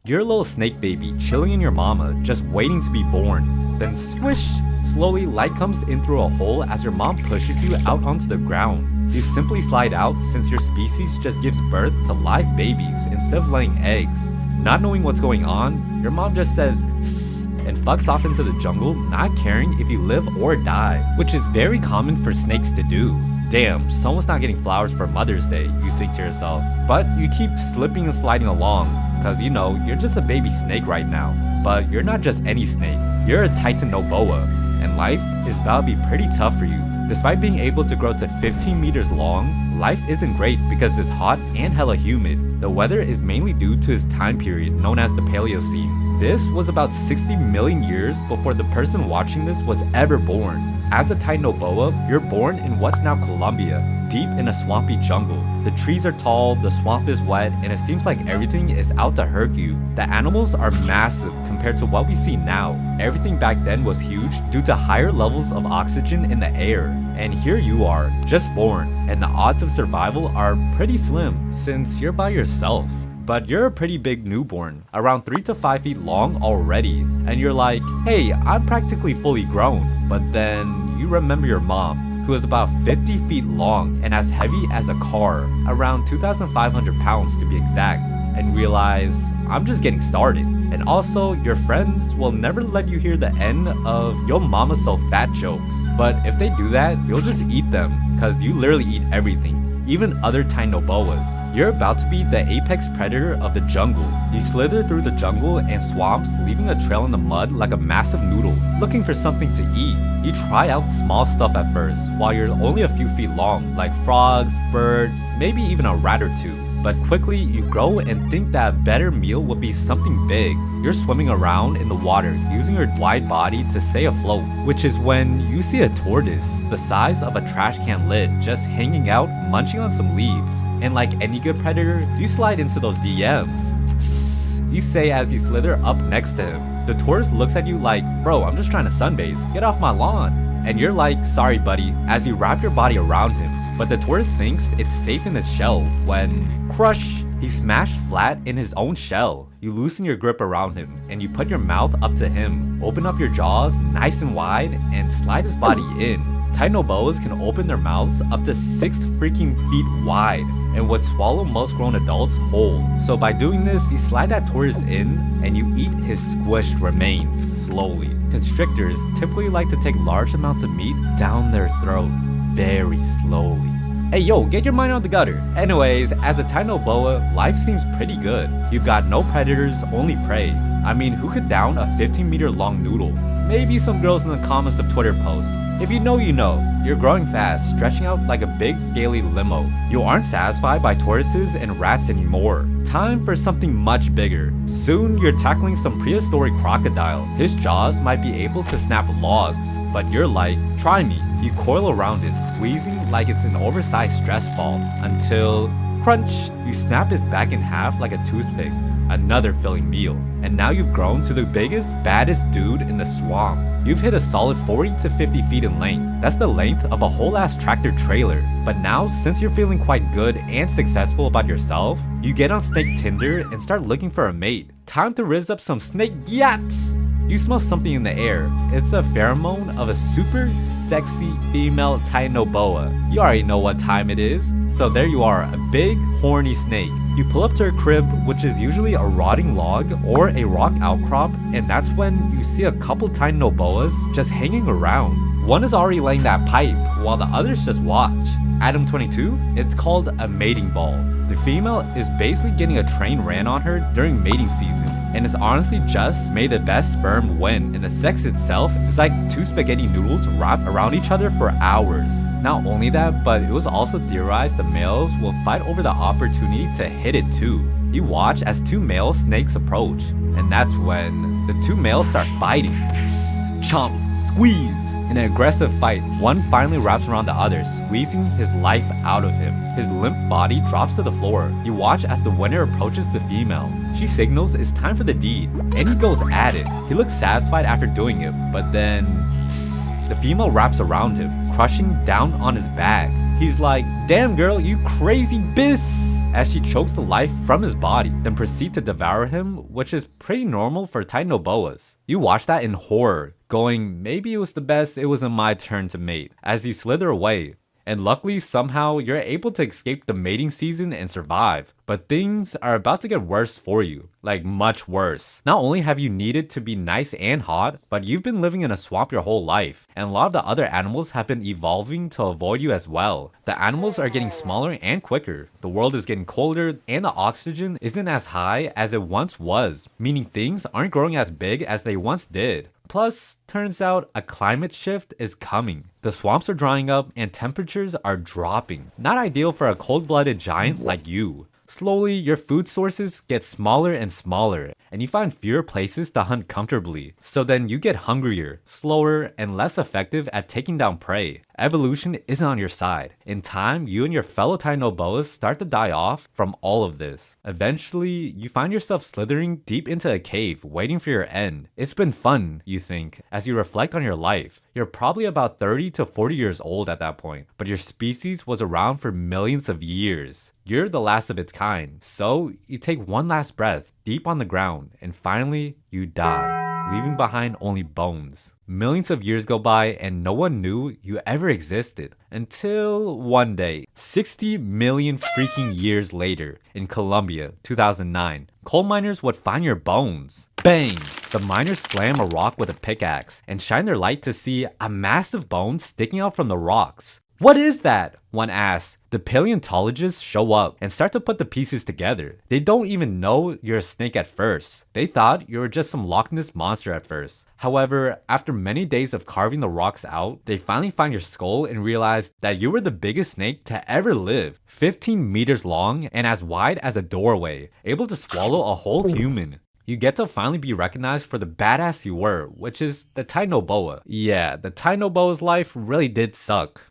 You're a little snake baby chilling in your mama, just waiting to be born. Then swish! Slowly, light comes in through a hole as your mom pushes you out onto the ground. You simply slide out since your species just gives birth to live babies instead of laying eggs. Not knowing what's going on, your mom just says "Sss" and fucks off into the jungle, not caring if you live or die, which is very common for snakes to do. Damn, someone's not getting flowers for Mother's Day, you think to yourself. But you keep slipping and sliding along, cause you know, you're just a baby snake right now. But you're not just any snake, you're a Titanoboa, and life is about to be pretty tough for you. Despite being able to grow to 15 meters long, life isn't great because it's hot and hella humid. The weather is mainly due to its time period known as the Paleocene. This was about 60 million years before the person watching this was ever born. As a Titanoboa, you're born in what's now Colombia, deep in a swampy jungle. The trees are tall, the swamp is wet, and it seems like everything is out to hurt you. The animals are massive compared to what we see now. Everything back then was huge due to higher levels of oxygen in the air. And here you are, just born, and the odds of survival are pretty slim since you're by yourself. But you're a pretty big newborn, around 3 to 5 feet long already, and you're like, hey, I'm practically fully grown. But then you remember your mom, who is about 50 feet long and as heavy as a car, around 2,500 pounds to be exact, and realize, I'm just getting started. And also, your friends will never let you hear the end of "yo mama's so fat" jokes. But if they do that, you'll just eat them, cause you literally eat everything. Even other Titanoboas. You're about to be the apex predator of the jungle. You slither through the jungle and swamps, leaving a trail in the mud like a massive noodle, looking for something to eat. You try out small stuff at first, while you're only a few feet long, like frogs, birds, maybe even a rat or two. But quickly, you grow and think that a better meal would be something big. You're swimming around in the water, using your wide body to stay afloat, which is when you see a tortoise, the size of a trash can lid, just hanging out, munching on some leaves. And like any good predator, you slide into those DMs. Sss, you say as you slither up next to him. The tortoise looks at you like, bro, I'm just trying to sunbathe, get off my lawn. And you're like, sorry buddy, as you wrap your body around him. But the tortoise thinks it's safe in his shell when, crush, he's smashed flat in his own shell. You loosen your grip around him and you put your mouth up to him, open up your jaws nice and wide and slide his body in. Titanoboas can open their mouths up to 6 freaking feet wide and would swallow most grown adults whole. So by doing this, you slide that tortoise in and you eat his squished remains slowly. Constrictors typically like to take large amounts of meat down their throat very slowly. Hey yo, get your mind out the gutter. Anyways, as a Titanoboa, life seems pretty good. You've got no predators, only prey. I mean, who could down a 15-meter long noodle? Maybe some girls in the comments of Twitter posts. If you know, you know. You're growing fast, stretching out like a big scaly limo. You aren't satisfied by tortoises and rats anymore. Time for something much bigger. Soon, you're tackling some prehistoric crocodile. His jaws might be able to snap logs, but you're like, try me. You coil around it, squeezing like it's an oversized stress ball, until, crunch, you snap his back in half like a toothpick. Another filling meal. And now you've grown to the biggest, baddest dude in the swamp. You've hit a solid 40 to 50 feet in length. That's the length of a whole ass tractor trailer. But now, since you're feeling quite good and successful about yourself, you get on Snake Tinder and start looking for a mate. Time to rizz up some snake yachts! You smell something in the air. It's a pheromone of a super sexy female Titanoboa. You already know what time it is. So there you are, a big, horny snake. You pull up to her crib, which is usually a rotting log or a rock outcrop, and that's when you see a couple Titanoboas just hanging around. One is already laying that pipe, while the others just watch. Adam 22, it's called a mating ball. The female is basically getting a train ran on her during mating season, and it's honestly just may the best sperm win, and the sex itself is like 2 spaghetti noodles wrapped around each other for hours. Not only that, but it was also theorized the males will fight over the opportunity to hit it too. You watch as 2 male snakes approach, and that's when the 2 males start fighting. Chomp, squeeze. In an aggressive fight, one finally wraps around the other, squeezing his life out of him. His limp body drops to the floor. You watch as the winner approaches the female. She signals it's time for the deed, and he goes at it. He looks satisfied after doing it, but then the female wraps around him, crushing down on his back. He's like, damn girl, you crazy bitch! as she chokes the life from his body, then proceed to devour him, which is pretty normal for Titanoboas. You watch that in horror, going, maybe it was the best it wasn't my turn to mate, as you slither away. And luckily, somehow, you're able to escape the mating season and survive. But things are about to get worse for you. Like, much worse. Not only have you needed to be nice and hot, but you've been living in a swamp your whole life. And a lot of the other animals have been evolving to avoid you as well. The animals are getting smaller and quicker. The world is getting colder, and the oxygen isn't as high as it once was. Meaning things aren't growing as big as they once did. Plus, turns out a climate shift is coming. The swamps are drying up and temperatures are dropping. Not ideal for a cold-blooded giant like you. Slowly, your food sources get smaller and smaller, and you find fewer places to hunt comfortably. So then you get hungrier, slower, and less effective at taking down prey. Evolution isn't on your side. In time, you and your fellow Titanoboas start to die off from all of this. Eventually, you find yourself slithering deep into a cave, waiting for your end. It's been fun, you think, as you reflect on your life. You're probably about 30 to 40 years old at that point, but your species was around for millions of years. You're the last of its kind, so you take one last breath deep on the ground, and finally, you die, leaving behind only bones. Millions of years go by and no one knew you ever existed. Until one day, 60 million freaking years later, in Colombia, 2009, coal miners would find your bones. Bang! The miners slam a rock with a pickaxe and shine their light to see a massive bone sticking out from the rocks. What is that? One asks. The paleontologists show up and start to put the pieces together. They don't even know you're a snake at first. They thought you were just some Loch Ness monster at first. However, after many days of carving the rocks out, they finally find your skull and realize that you were the biggest snake to ever live. 15 meters long and as wide as a doorway, able to swallow a whole human. You get to finally be recognized for the badass you were, which is the Titanoboa. Yeah, the Titanoboa's life really did suck.